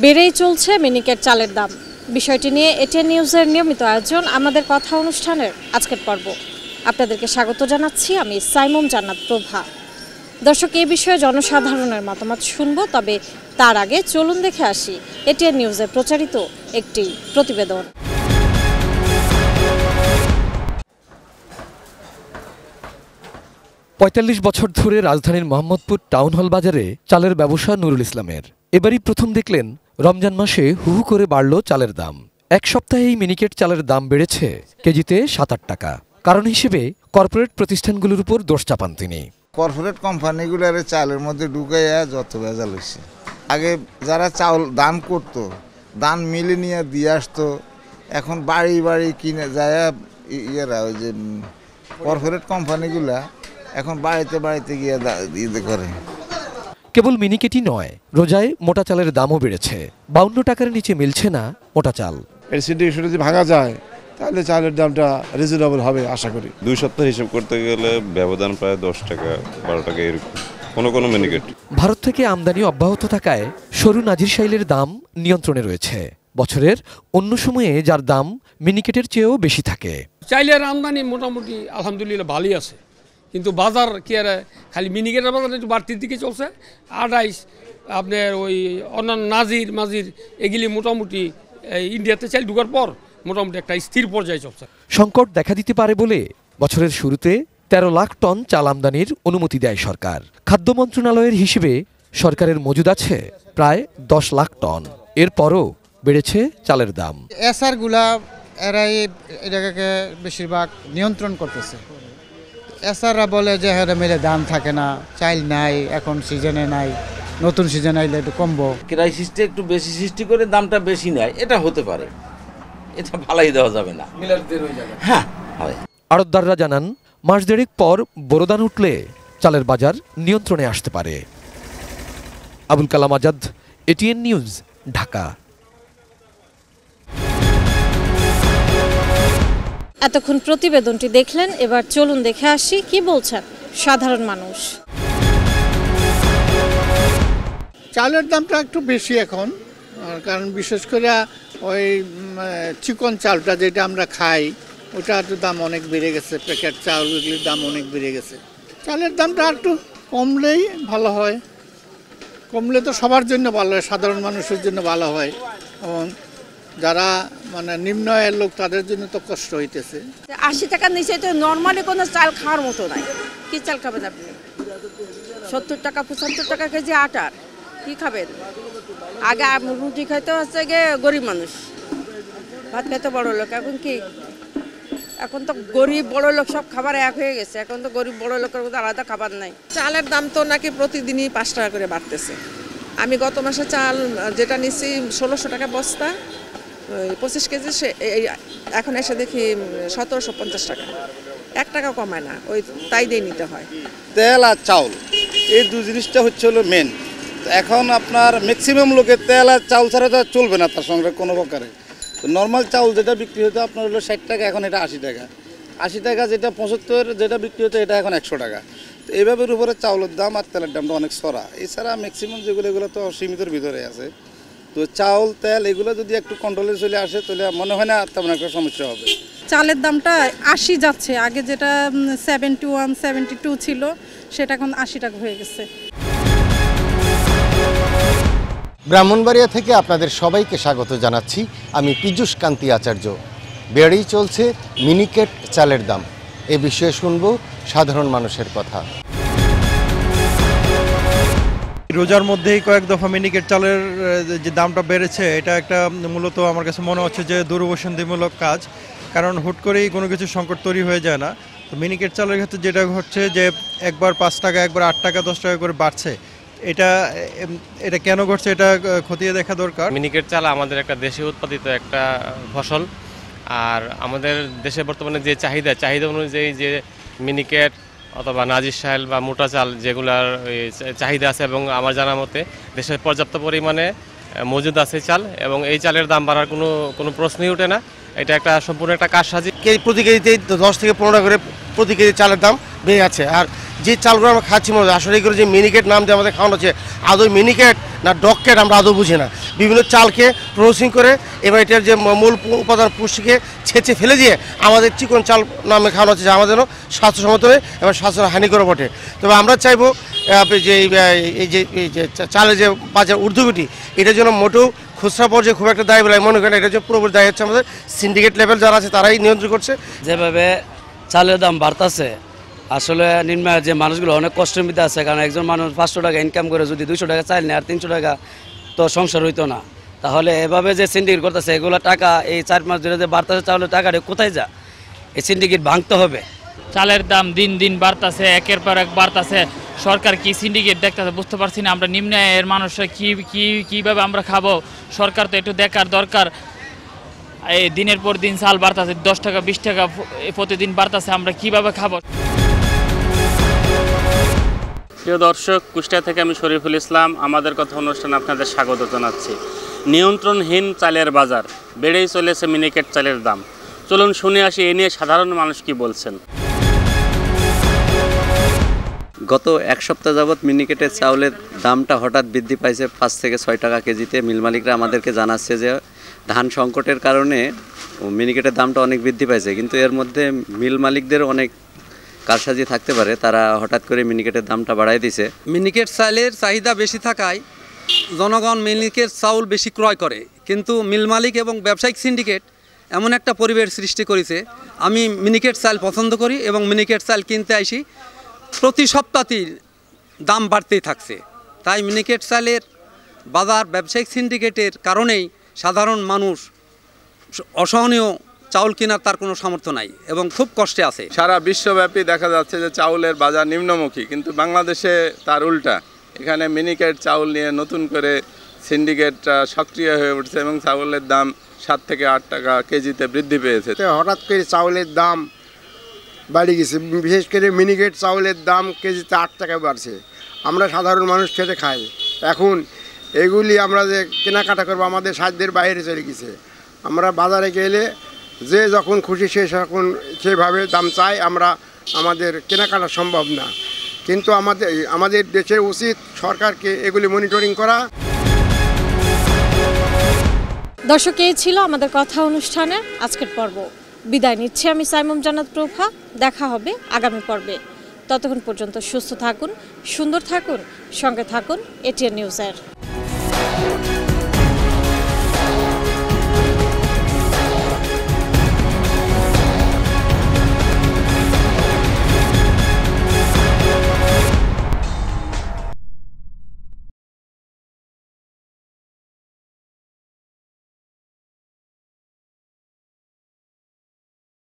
বেড়েই চলছে মিনিকেট চালের দাম। বিষয়টি নিয়ে এটিএন নিউজের নিয়মিত আয়োজন আমাদের কথা অনুষ্ঠানের আজকের পর্ব। আপনাদেরকে স্বাগত জানাচ্ছি, আমি সাইমুম জান্নাত প্রভা। দর্শক, এই বিষয়ে জনসাধারণের মতামত শুনব, তবে তার আগে চলুন দেখে আসি এটিএন নিউজে প্রচারিত একটি প্রতিবেদন। ৪৫ বছর ধরে রাজধানীর মোহাম্মদপুর টাউন হল বাজারে চালের ব্যবসা নুরুল ইসলামের। এবারই প্রথম দেখলেন রমজান মাসে হু হু করে বাড়ল চালের দাম। এক সপ্তাহেই মিনিকেট চালের দাম বেড়েছে কেজিতে ৭-৮ টাকা। কারণ হিসেবে কর্পোরেট প্রতিষ্ঠানগুলোর উপর দোষ চাপান তিনি। কর্পোরেট কোম্পানিগুলোর চালের মধ্যে ঢুকাইয়া যত ভেজাল হয়েছে। আগে যারা চাউল দান করতো, দান মিলে নিয়ে দিয়ে আসতো, এখন বাড়ি বাড়ি কিনে যায় ইয়েরা, ওই যে কর্পোরেট কোম্পানিগুলা এখন বাড়িতে বাড়িতে গিয়ে ইয়ে করে। কেবল মিনিকেটই নয়, রোজায় মোটা চালের দামও বেড়েছে। ৫২ টাকার নিচে মিলছে না মোটা চাল। এর সিন্ডিকেশনে যদি ভাঙা যায় তাহলে চালের দামটা রিজনেবল হবে আশা করি। ২ সপ্তাহ হিসাব করতে গেলে ব্যবধান প্রায় ১০ টাকা ১২ টাকা এরকম কোনো মিনিকেট। ভারত থেকে আমদানি অব্যাহত থাকায় সরু নাজির শাইলের দাম নিয়ন্ত্রণে রয়েছে। বছরের অন্য সময়ে যার দাম মিনিকেটের চেয়েও বেশি থাকে। চাইলের আমদানি মোটামুটি আলহামদুলিল্লাহ ভালোই আছে, কিন্তু বাজার কি আর খালি মিনিকেটের বাজার একটু বাড়তির দিকে চলছে। ২৮ আপনার ওই অন্যান্য নাজির এগুলি মোটামুটি ইন্ডিয়াতে চাল ঢুকার পর মোটামুটি একটা স্থির পর্যায়ে চলছে। সংকট দেখা দিতে পারে বলে বছরের শুরুতে ১৩ লাখ টন চাল আমদানির অনুমতি দেয় সরকার। খাদ্য মন্ত্রণালয়ের হিসেবে সরকারের মজুদ আছে প্রায় ১০ লাখ টন। এরপরও বেড়েছে চালের দাম। এসআরগুলা এরাই এটাকে বেশিরভাগ নিয়ন্ত্রণ করতেছে। এসআররা বলে যে হ্যাঁ মেলে দাম থাকে না, চাইল নাই, এখন সিজনে নাই, নতুন সিজনে আইলে একটু কমবো। ক্রাইসিসটা একটু বেশি সৃষ্টি করে দামটা বেশি নেয়, এটা হতে পারে, এটা ফালাই দেওয়া যাবে না। হ্যাঁ, আড়তদাররা জানান মাস দেড়েক পর বোরোদান উঠলে চালের বাজার নিয়ন্ত্রণে আসতে পারে। Abul Kalam Azad, ATN news, Dhaka. এতক্ষণ প্রতিবেদনটি দেখলেন, এবার চলুন দেখে আসি কি বলছেন সাধারণ মানুষ। চালের দামটা একটু বেশি এখন, কারণ বিশেষ করে ওই চিকন চালটা যেটা আমরা খাই ওটার দাম অনেক বেড়ে গেছে। প্যাকেট চাউলগুলির দাম অনেক বেড়ে গেছে। চালের দামটা একটু কমলেই ভালো হয়, কমলে তো সবার জন্য ভালো হয়, সাধারণ মানুষের জন্য ভালো হয়, এবং যারা মানে নিম্ন আয়ের লোক তাদের জন্য তো কষ্ট হইতেছে। ৮০ টাকার নিচে তো নর্মালি কোনো চাল খাওয়ার মতো নাই। কি চাল খাবেন আপনি? ৭০ টাকা ৭৫ টাকা কেজি আটার কি খাবেন? আগে রুটি খাইতে হচ্ছে গিয়ে গরিব মানুষ, ভাত খাইতে বড় লোক। এখন কি, এখন তো গরিব বড় লোক সব খাবার এক হয়ে গেছে। এখন তো গরিব বড় লোকের মধ্যে আলাদা খাবার নাই। চালের দাম তো নাকি প্রতিদিনই ৫ টাকা করে বাড়তেছে। আমি গত মাসে চাল যেটা নিচ্ছি ১৬০০ টাকা বস্তা, ২৫ কেজি, এখন এসে দেখি ১৭৫০ টাকা। ১ টাকা কমায় না, ওই তাই দিয়ে নিতে হয়। তেল আর চাউল এই দু জিনিসটা হচ্ছে হলো মেন। এখন আপনার ম্যাক্সিমাম লোকের তেল আর চাউল ছাড়া তো চলবে না তার সঙ্গে কোনো প্রকারে। তো নর্মাল চাউল যেটা বিক্রি হতো আপনার হলো ৬০ টাকা, এখন এটা ৮০ টাকা। ৮০ টাকা যেটা ৭৫ যেটা বিক্রি হতো এটা এখন ১০০ টাকা। তো এইভাবে উপরে চাউলের দাম আর তেলের দামটা অনেক সরা। এছাড়া ম্যাক্সিমাম এগুলো তো সীমিতর ভিতরে আছে। তো চাউল তেল এগুলো যদি একটু কন্ট্রোলে চলে আসে তাহলে মনে হয় না তেমন একটা সমস্যা হবে। চালের দামটা ৮০ যাচ্ছে, আগে যেটা 71, 72 ছিল সেটা এখন ৮০ টাকা হয়ে গেছে। ব্রাহ্মণবাড়িয়া থেকে আপনাদের সবাইকে স্বাগত জানাচ্ছি, আমি পীযূষ কান্তি আচার্য। বেড়েই চলছে মিনিকেট চালের দাম, এ বিষয়ে শুনব সাধারণ মানুষের কথা। রোজার মধ্যেই কয়েক দফা মিনিকেট চালের যে দামটা বেড়েছে, এটা একটা মূলত আমার কাছে মনে হচ্ছে যে দুরভিসন্ধিমূলক কাজ। কারণ হুট করেই কোনো কিছু সংকট তৈরি হয়ে যায় না। তো মিনিকেট চালের ক্ষেত্রে যেটা হচ্ছে যে একবার ৫ টাকা, একবার ৮ টাকা ১০ টাকা করে বাড়ছে। এটা কেন ঘটছে এটা খতিয়ে দেখা দরকার। মিনিকেট চাল আমাদের একটা দেশে উৎপাদিত একটা ফসল, আর আমাদের দেশে বর্তমানে যে চাহিদা অনুযায়ী যে মিনিকেট অথবা নাজির শাইল বা মোটা চাল যেগুলার চাহিদা আছে, এবং আমার জানা মতে দেশে পর্যাপ্ত পরিমাণে মজুদ আছে চাল, এবং এই চালের দাম বাড়ার কোনো প্রশ্নই ওঠে না। এটা একটা সম্পূর্ণ একটা কারসাজি। প্রতি কেজিতে ১০ থেকে ১৫ টাকা করে প্রতি কেজি চালের দাম বেড়ে যাচ্ছে। আর যে চালগুলো আমরা খাচ্ছি মনে হয় আসলে এগুলো যে মিনিকেট নাম দিয়ে আমাদের খাওয়ানো হচ্ছে আদৌ মিনিকেট না ডককেট আমরা আদৌ বুঝি না। বিভিন্ন চালকে প্রসেসিং করে এবার এটার যে মূল উপাদান পুষ্টিকে ছেঁচে ফেলে দিয়ে আমাদের চিকন চাল নামে খাওয়ানো হচ্ছে, যা আমাদের স্বাস্থ্যসম্মত হবে এবং স্বাস্থ্য হানিকর বটে। তবে আমরা চাইবো যে এই যে চালের যে বাজার ঊর্ধ্বগতি এটার জন্য মোটেও খুচরা পর্যায়ে খুব একটা দায়ী বলে মনে করেন। এটার জন্য পুরোপুরি দায়ী হচ্ছে আমাদের সিন্ডিকেট লেভেল যারা আছে তারাই নিয়ন্ত্রণ করছে। যেভাবে চালের দাম বাড়তেছে আসলে নিম্ন যে মানুষগুলো অনেক কষ্টের মধ্যে আছে, কারণ একজন মানুষ 500 টাকা ইনকাম করে যদি 200 টাকা চাল নেয় আর 300 টাকা তো সংসার হইতো না। তাহলে এভাবে যে সিন্ডিকেট করতেছে এগুলো টাকা এই 4 মাস ধরে যে বাড়তেছে তাহলে টাকাটা কোথায় যা? এই সিন্ডিকেট ভাঙতে হবে। চালের দাম দিন দিন বাড়তেছে, একের পর এক বাড়তেছে। সরকার কি সিন্ডিকেট দেখতেছে বুঝতে পারছি না। আমরা নিম্ন আয়ের মানুষরা কীভাবে আমরা খাবো? সরকার তো একটু দেখার দরকার। এই দিনের পর দিন চাল বাড়তেছে, 10 টাকা 20 টাকা প্রতিদিন বাড়তেছে, আমরা কিভাবে খাবো? প্রিয় দর্শক, কুষ্টিয়া থেকে আমি শরীফুল ইসলাম। আমাদের কথা অনুষ্ঠানে আপনাদের স্বাগত জানাচ্ছি। নিয়ন্ত্রণহীন চালের বাজার, বেড়েই চলেছে মিনিকেট চালের দাম। চলুন শুনে আসি এ নিয়ে সাধারণ মানুষ কি বলছেন। গত এক সপ্তাহ যাবৎ মিনিকেটের চাউলের দামটা হঠাৎ বৃদ্ধি পাইছে 5 থেকে 6 টাকা কেজিতে। মিল মালিকরা আমাদেরকে জানাচ্ছে যে ধান সংকটের কারণে মিনিকেটের দামটা অনেক বৃদ্ধি পাইছে, কিন্তু এর মধ্যে মিল মালিকদের অনেক কারসাজি থাকতে পারে, তারা হঠাৎ করে মিনিকেটের দামটা বাড়াই দিছে। মিনিকেট চালের চাহিদা বেশি থাকায় জনগণ মিনিকেট চাউল বেশি ক্রয় করে, কিন্তু মিল মালিক এবং ব্যবসায়িক সিন্ডিকেট এমন একটা পরিবেশ সৃষ্টি করেছে। আমি মিনিকেট চাল পছন্দ করি এবং মিনিকেট চাল কিনতে আসি, প্রতি সপ্তাহেই দাম বাড়তেই থাকছে। তাই মিনিকেট চালের বাজার ব্যবসায়িক সিন্ডিকেটের কারণেই সাধারণ মানুষ অসহনীয় চাউল কেনার তার কোনো সামর্থ্য নাই এবং খুব কষ্টে আছে। সারা বিশ্বব্যাপী দেখা যাচ্ছে যে চাউলের বাজার নিম্নমুখী, কিন্তু বাংলাদেশে তার উল্টা। এখানে মিনিকেট চাউল নিয়ে নতুন করে সিন্ডিকেট সক্রিয় হয়ে উঠছে এবং চাউলের দাম 7 থেকে 8 টাকা কেজিতে বৃদ্ধি পেয়েছে। হঠাৎ করে চাউলের দাম বাড়ি গেছে, বিশেষ করে মিনিকেট চাউলের দাম কেজিতে 8 টাকা বাড়ছে। আমরা সাধারণ মানুষ খেতে খাই, এখন এগুলি আমরা যে কেনাকাটা করবো আমাদের সাধ্যের বাইরে চলে গেছে। আমরা বাজারে গেলে যে যখন খুশি সে যখন সেভাবে দাম চাই, আমাদের কেনাকাটা সম্ভব না। কিন্তু আমাদের দেশের উচিত সরকারকে এগুলি মনিটরিং করা। দর্শক, এই ছিল আমাদের কথা অনুষ্ঠানের আজকের পর্ব। বিদায় নিচ্ছি আমি সাইমুম জান্নাত প্রভা। দেখা হবে আগামী পর্বে। ততক্ষণ পর্যন্ত সুস্থ থাকুন, সুন্দর থাকুন, সঙ্গে থাকুন এটিএন নিউজের।